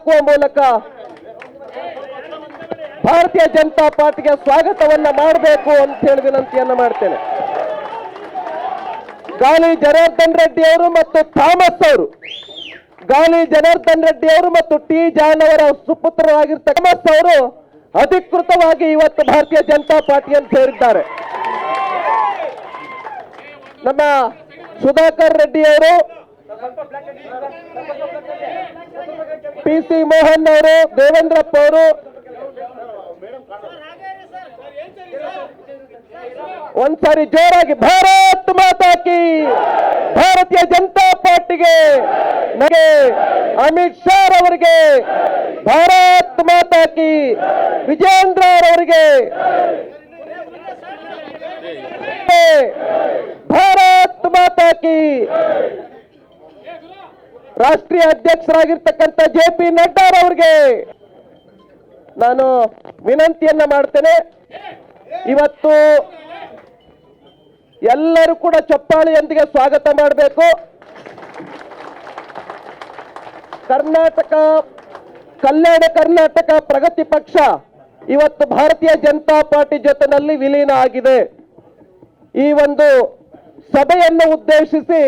ಹಾಕುವ ಮೂಲಕ ಭಾರತೀಯ ಜನತಾ ಪಾರ್ಟಿಗೆ ಸ್ವಾಗತವನ್ನ ಮಾಡಬೇಕು ಅಂತ ಹೇಳಿ ವಿನಂತಿಯನ್ನ ಮಾಡ್ತೇನೆ. ಗಾಲಿ ಜನಾರ್ದನ್ ರೆಡ್ಡಿ ಅವರು ಮತ್ತು ಥಾಮಸ್ ಅವರು, ಗಾಲಿ ಜನಾರ್ದನ್ ರೆಡ್ಡಿ ಅವರು ಮತ್ತು ಟಿ ಜಾನ್ ಅವರ ಸುಪುತ್ರರಾಗಿರ್ತಕ್ಕ ಥಾಮಸ್ ಅವರು ಅಧಿಕೃತವಾಗಿ ಇವತ್ತು ಭಾರತೀಯ ಜನತಾ ಪಾರ್ಟಿಯನ್ನು ಸೇರಿದ್ದಾರೆ. ನಮ್ಮ ಸುಧಾಕರ್ ರೆಡ್ಡಿ ಅವರು, ಪಿ ಸಿ ಮೋಹನ್ ಅವರು, ದೇವೇಂದ್ರಪ್ಪ ಅವರು, ಒಂದ್ಸಾರಿ ಜೋರಾಗಿ ಭಾರತ್ ಮಾತಾ ಕಿ, ಭಾರತೀಯ ಜನತಾ ಪಾರ್ಟಿಗೆ, ನಗೆ ಅಮಿತ್ ಶಾ ಅವರಿಗೆ ಭಾರತ್ ಮಾತಾ ಕಿ, ವಿಜೇಂದ್ರ ಅವರಿಗೆ ಭಾರತ್ ಮಾತಾ ಕಿ, ರಾಷ್ಟ್ರೀಯ ಅಧ್ಯಕ್ಷರಾಗಿರ್ತಕ್ಕಂಥ ಜೆ ಪಿ ನಡ್ಡಾ ಅವರಿಗೆ ನಾನು ವಿನಂತಿಯನ್ನ ಮಾಡ್ತೇನೆ. ಇವತ್ತು ಎಲ್ಲರೂ ಕೂಡ ಚಪ್ಪಾಳಿಯೊಂದಿಗೆ ಸ್ವಾಗತ ಮಾಡಬೇಕು. ಕರ್ನಾಟಕ, ಕಲ್ಯಾಣ ಕರ್ನಾಟಕ ಪ್ರಗತಿ ಪಕ್ಷ ಇವತ್ತು ಭಾರತೀಯ ಜನತಾ ಪಾರ್ಟಿ ಜೊತೆನಲ್ಲಿ ವಿಲೀನ ಆಗಿದೆ. ಈ ಒಂದು ಸಭೆಯನ್ನು ಉದ್ದೇಶಿಸಿ